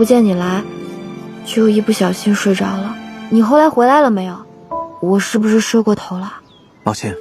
不见你来，就一不小心睡着了。你后来回来了没有？我是不是睡过头了？抱歉。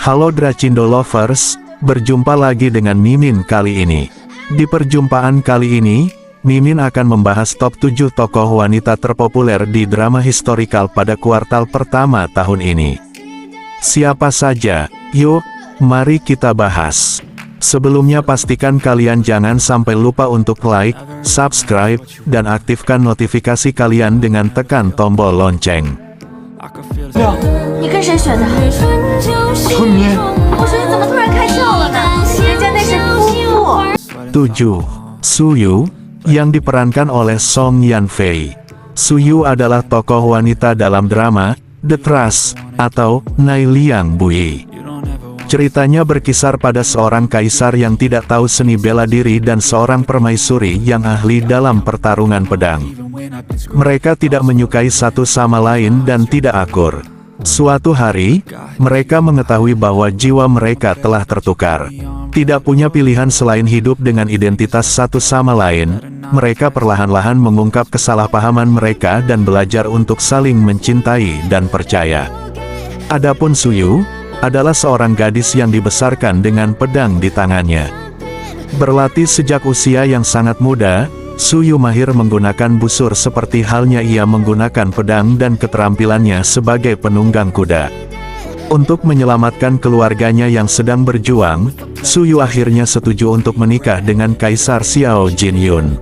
Halo Dracindo Lovers, berjumpa lagi dengan Mimin kali ini. Di perjumpaan kali ini, Mimin akan membahas top 7 tokoh wanita terpopuler di drama historikal pada kuartal pertama tahun ini. Siapa saja? Yuk, mari kita bahas. Sebelumnya pastikan kalian jangan sampai lupa untuk like, subscribe, dan aktifkan notifikasi kalian dengan tekan tombol lonceng. 你跟谁学的？春眠。我说你怎么突然开窍了呢？人家那是夫妇。7. Suyu, yang diperankan oleh Song Yan-fei. Suyu adalah tokoh wanita dalam drama The Trust atau Nai Liang Bui. Ceritanya berkisar pada seorang kaisar yang tidak tahu seni bela diri dan seorang permaisuri yang ahli dalam pertarungan pedang. Mereka tidak menyukai satu sama lain dan tidak akur. Suatu hari, mereka mengetahui bahwa jiwa mereka telah tertukar. Tidak punya pilihan selain hidup dengan identitas satu sama lain, mereka perlahan-lahan mengungkap kesalahpahaman mereka dan belajar untuk saling mencintai dan percaya. Adapun Suyu adalah seorang gadis yang dibesarkan dengan pedang di tangannya. Berlatih sejak usia yang sangat muda, Suyu mahir menggunakan busur seperti halnya ia menggunakan pedang dan keterampilannya sebagai penunggang kuda. Untuk menyelamatkan keluarganya yang sedang berjuang, Suyu akhirnya setuju untuk menikah dengan Kaisar Xiao Jinyun.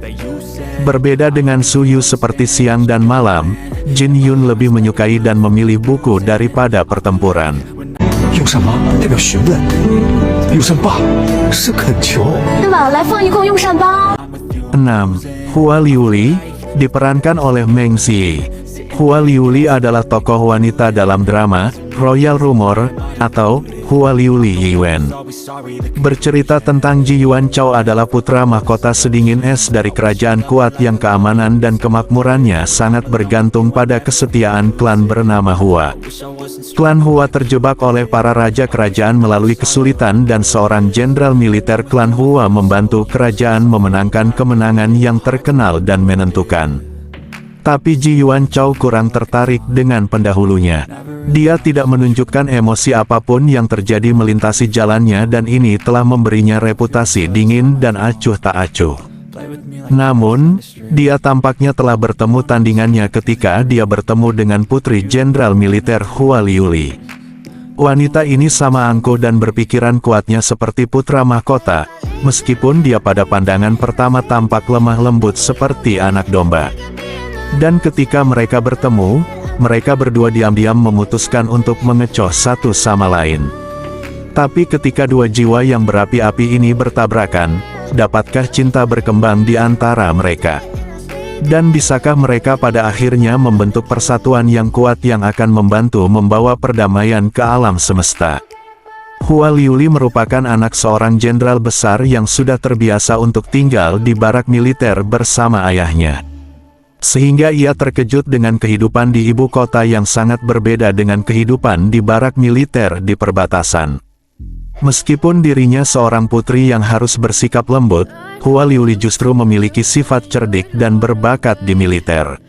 Berbeda dengan Suyu seperti siang dan malam, Jinyun lebih menyukai dan memilih buku daripada pertempuran. 用上吗代表询问，用上吧是恳求。那么来放一共用上吧。 6. Hua Liuli, diperankan oleh Meng Xie. Hua Liuli adalah tokoh wanita dalam drama Royal Rumor atau Hua Liuli Yiwen. Bercerita tentang Ji Yuan Chao adalah putra mahkota sedingin es dari kerajaan kuat yang keamanan dan kemakmurannya sangat bergantung pada kesetiaan klan bernama Hua. Klan Hua terjebak oleh para raja kerajaan melalui kesulitan dan seorang jenderal militer klan Hua membantu kerajaan memenangkan kemenangan yang terkenal dan menentukan. Tapi Ji Yuan Chao kurang tertarik dengan pendahulunya. Dia tidak menunjukkan emosi apapun yang terjadi melintasi jalannya dan ini telah memberinya reputasi dingin dan acuh tak acuh. Namun, dia tampaknya telah bertemu tandingannya ketika dia bertemu dengan putri jenderal militer Hua Liuli. Wanita ini sama angkuh dan berpikiran kuatnya seperti putra mahkota, meskipun dia pada pandangan pertama tampak lemah lembut seperti anak domba. Dan ketika mereka bertemu, mereka berdua diam-diam memutuskan untuk mengecoh satu sama lain. Tapi ketika dua jiwa yang berapi-api ini bertabrakan, dapatkah cinta berkembang di antara mereka? Dan bisakah mereka pada akhirnya membentuk persatuan yang kuat yang akan membantu membawa perdamaian ke alam semesta? Hua Liuli merupakan anak seorang jenderal besar yang sudah terbiasa untuk tinggal di barak militer bersama ayahnya. Sehingga ia terkejut dengan kehidupan di ibu kota yang sangat berbeda dengan kehidupan di barak militer di perbatasan. Meskipun dirinya seorang putri yang harus bersikap lembut, Hua Liuli justru memiliki sifat cerdik dan berbakat di militer.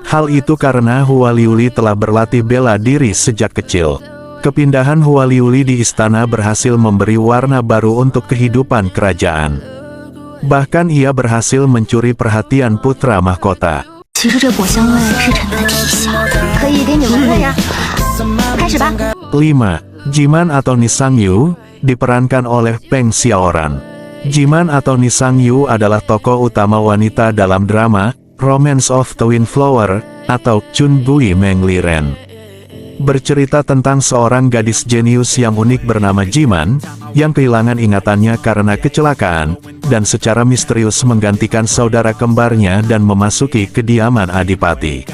Hal itu karena Hua Liuli telah berlatih bela diri sejak kecil. Kepindahan Hua Liuli di istana berhasil memberi warna baru untuk kehidupan kerajaan. Bahkan ia berhasil mencuri perhatian putra mahkota. 其实这果香味是臣的体香，可以给你闻闻呀。开始吧。 5. Jiman atau Nisang Yu, diperankan oleh Peng Xiaoran. Jiman atau Nisang Yu adalah tokoh utama wanita dalam drama Romance of the Windflower atau Chun Bui Meng Liren. Bercerita tentang seorang gadis jenius yang unik bernama Jiman, yang kehilangan ingatannya karena kecelakaan, dan secara misterius menggantikan saudara kembarnya dan memasuki kediaman adipati.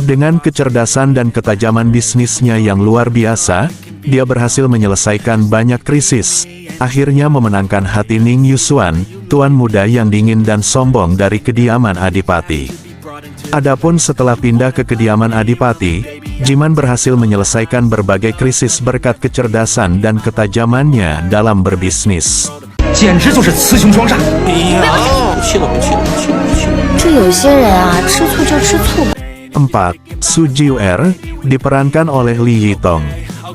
Dengan kecerdasan dan ketajaman bisnisnya yang luar biasa, dia berhasil menyelesaikan banyak krisis, akhirnya memenangkan hati Ning Yusuan, tuan muda yang dingin dan sombong dari kediaman adipati. Adapun setelah pindah ke kediaman adipati, Jiman berhasil menyelesaikan berbagai krisis berkat kecerdasan dan ketajamannya dalam berbisnis. 简直就是雌雄双煞。这有些人啊，吃醋就吃醋吧。 4. Su Jiu-er, diperankan oleh Lee Yi-tong.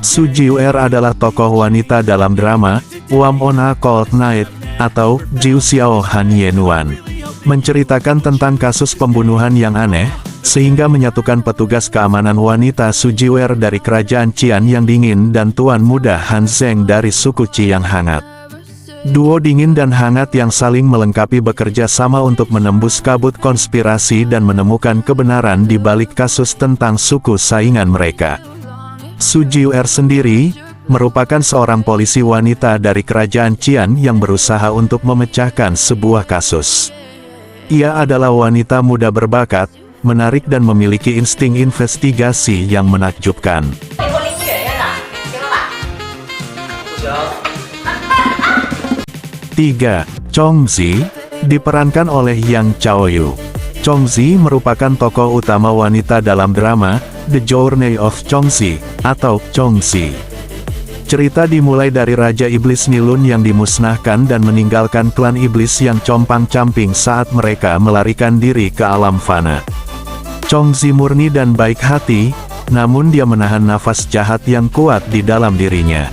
Su Jiu-er adalah tokoh wanita dalam drama Wam Ona Cold Night atau Jiu Xiao Han Yenuan. Menceritakan tentang kasus pembunuhan yang aneh, sehingga menyatukan petugas keamanan wanita Su Jiu-er dari kerajaan Qian yang dingin dan tuan muda Han Zheng dari suku Qi yang hangat. Duo dingin dan hangat yang saling melengkapi bekerja sama untuk menembus kabut konspirasi dan menemukan kebenaran di balik kasus tentang suku saingan mereka. Su Jiu-er sendiri merupakan seorang polisi wanita dari kerajaan Qian yang berusaha untuk memecahkan sebuah kasus. Ia adalah wanita muda berbakat, menarik dan memiliki insting investigasi yang menakjubkan. 3. Chong Zi, diperankan oleh Yang Chaoyu. Chong Zi merupakan tokoh utama wanita dalam drama The Journey of Chong Zi atau Chong Zi. Cerita dimulai dari Raja Iblis Nilun yang dimusnahkan dan meninggalkan klan iblis yang compang-camping saat mereka melarikan diri ke alam fana. Chong Zi murni dan baik hati, namun dia menahan nafas jahat yang kuat di dalam dirinya.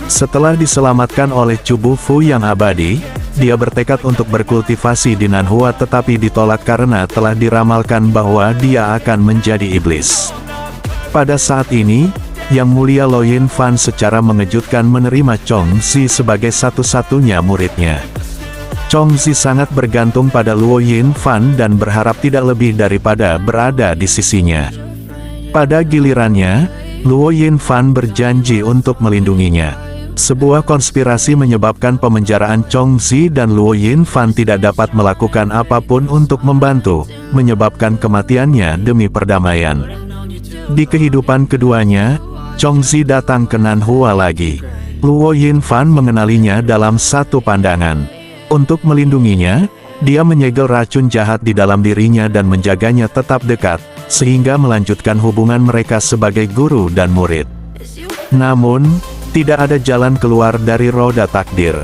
Setelah diselamatkan oleh Cubu Fu yang abadi, dia bertekad untuk berkultivasi di Nanhua tetapi ditolak karena telah diramalkan bahwa dia akan menjadi iblis. Pada saat ini, Yang Mulia Lo Yin Fan secara mengejutkan menerima Chong Zi sebagai satu-satunya muridnya. Chong Zi sangat bergantung pada Luo Yin Fan dan berharap tidak lebih daripada berada di sisinya. Pada gilirannya, Luo Yin Fan berjanji untuk melindunginya. Sebuah konspirasi menyebabkan pemenjaraan Chong Zi dan Luo Yin Fan tidak dapat melakukan apapun untuk membantu, menyebabkan kematiannya demi perdamaian. Di kehidupan keduanya, Chong Zi datang ke Nanhua lagi. Luo Yin Fan mengenalinya dalam satu pandangan. Untuk melindunginya, dia menyegel racun jahat di dalam dirinya dan menjaganya tetap dekat, sehingga melanjutkan hubungan mereka sebagai guru dan murid. Namun, tidak ada jalan keluar dari roda takdir.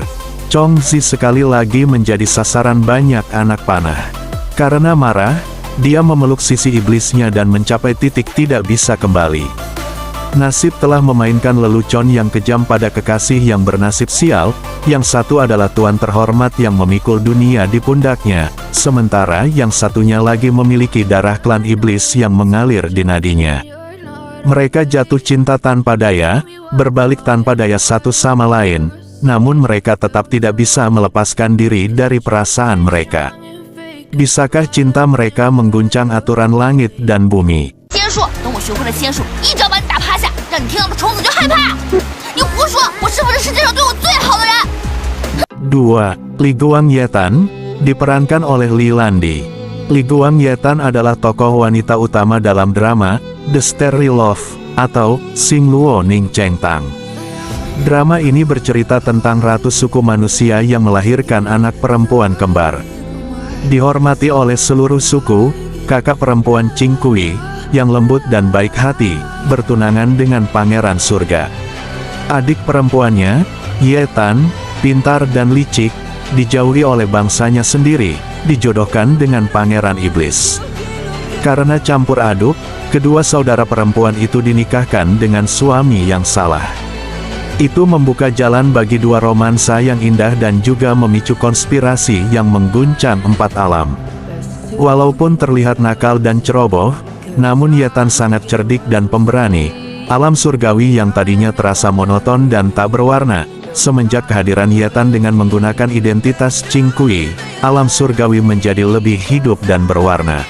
Chong Zi sekali lagi menjadi sasaran banyak anak panah. Karena marah, dia memeluk sisi iblisnya dan mencapai titik tidak bisa kembali. Nasib telah memainkan lelucon yang kejam pada kekasih yang bernasib sial, yang satu adalah tuan terhormat yang memikul dunia di pundaknya, sementara yang satunya lagi memiliki darah klan iblis yang mengalir di nadinya. Mereka jatuh cinta tanpa daya, berbalik tanpa daya satu sama lain, namun mereka tetap tidak bisa melepaskan diri dari perasaan mereka. Bisakah cinta mereka mengguncang aturan langit dan bumi? 仙术，等我学会了仙术，一招把你打趴下，让你听到的虫子就害怕。你胡说，我是不是世界上对我最好的人？ 2. Li Guang Yetan, diperankan oleh Li Landi. Li Guang Yetan adalah tokoh wanita utama dalam drama The Sterry Love atau Xing Luo Ning Cheng Tang. Drama ini bercerita tentang ratu suku manusia yang melahirkan anak perempuan kembar. Dihormati oleh seluruh suku, kakak perempuan Qing Kui, yang lembut dan baik hati, bertunangan dengan pangeran surga. Adik perempuannya, Yetan, pintar dan licik, dijauhi oleh bangsanya sendiri, dijodohkan dengan pangeran iblis. Karena campur aduk, kedua saudara perempuan itu dinikahkan dengan suami yang salah. Itu membuka jalan bagi dua romansa yang indah dan juga memicu konspirasi yang mengguncang 4 alam. Walaupun terlihat nakal dan ceroboh, namun Yetan sangat cerdik dan pemberani. Alam surgawi yang tadinya terasa monoton dan tak berwarna, semenjak kehadiran Yetan dengan menggunakan identitas Qing Kui, alam surgawi menjadi lebih hidup dan berwarna.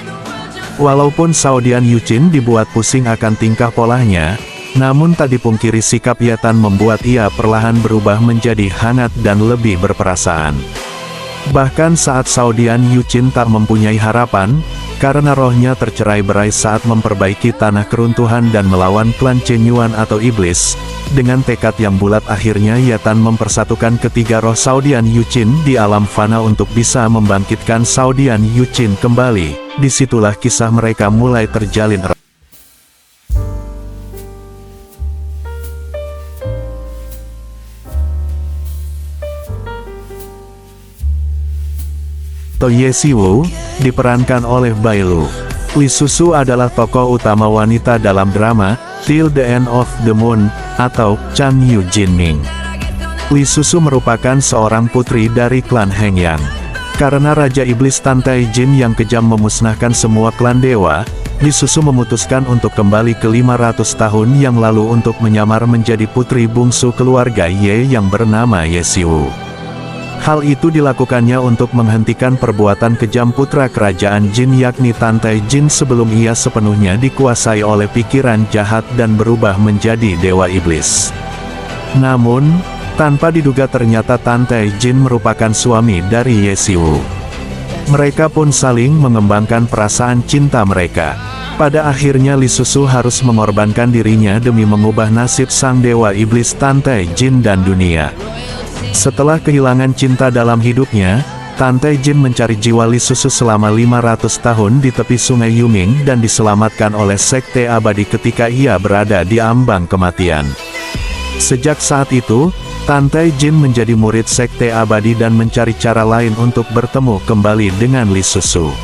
Walaupun Saudian Yuchin dibuat pusing akan tingkah polanya, namun tak dipungkiri sikap Yetan membuat ia perlahan berubah menjadi hangat dan lebih berperasaan. Bahkan saat Saudian Yuchin tak mempunyai harapan, karena rohnya tercerai-berai saat memperbaiki tanah keruntuhan dan melawan klan Chenyuan atau iblis, dengan tekad yang bulat akhirnya Yetan mempersatukan ketiga roh Saudian Yuchin di alam fana untuk bisa membangkitkan Saudian Yuchin kembali. Disitulah kisah mereka mulai terjalin erat. atau Ye Siwu, diperankan oleh Bai Lu. Lee Susu adalah tokoh utama wanita dalam drama Till the End of the Moon atau Chan Yu Jinming. Lee Susu merupakan seorang putri dari klan Hengyang. Karena Raja Iblis Tan Tai Jin yang kejam memusnahkan semua klan dewa, Lee Susu memutuskan untuk kembali ke 500 tahun yang lalu untuk menyamar menjadi putri bungsu keluarga Ye yang bernama Ye Siwu. Hal itu dilakukannya untuk menghentikan perbuatan kejam putra kerajaan Jin yakni Tan Tai Jin sebelum ia sepenuhnya dikuasai oleh pikiran jahat dan berubah menjadi dewa iblis. Namun, tanpa diduga ternyata Tan Tai Jin merupakan suami dari Ye Siwu. Mereka pun saling mengembangkan perasaan cinta mereka. Pada akhirnya Lee Susu harus mengorbankan dirinya demi mengubah nasib sang dewa iblis Tan Tai Jin dan dunia. Setelah kehilangan cinta dalam hidupnya, Tan Tai Jin mencari jiwa Lee Susu selama 500 tahun di tepi sungai Yuming dan diselamatkan oleh Sekte Abadi ketika ia berada di ambang kematian. Sejak saat itu, Tan Tai Jin menjadi murid Sekte Abadi dan mencari cara lain untuk bertemu kembali dengan Lee Susu.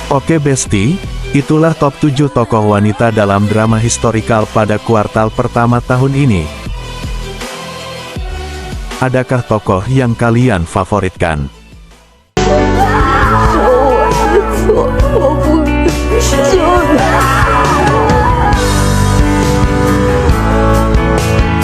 Oke Besti, itulah top 7 tokoh wanita dalam drama historikal pada kuartal pertama tahun ini. Adakah tokoh yang kalian favoritkan?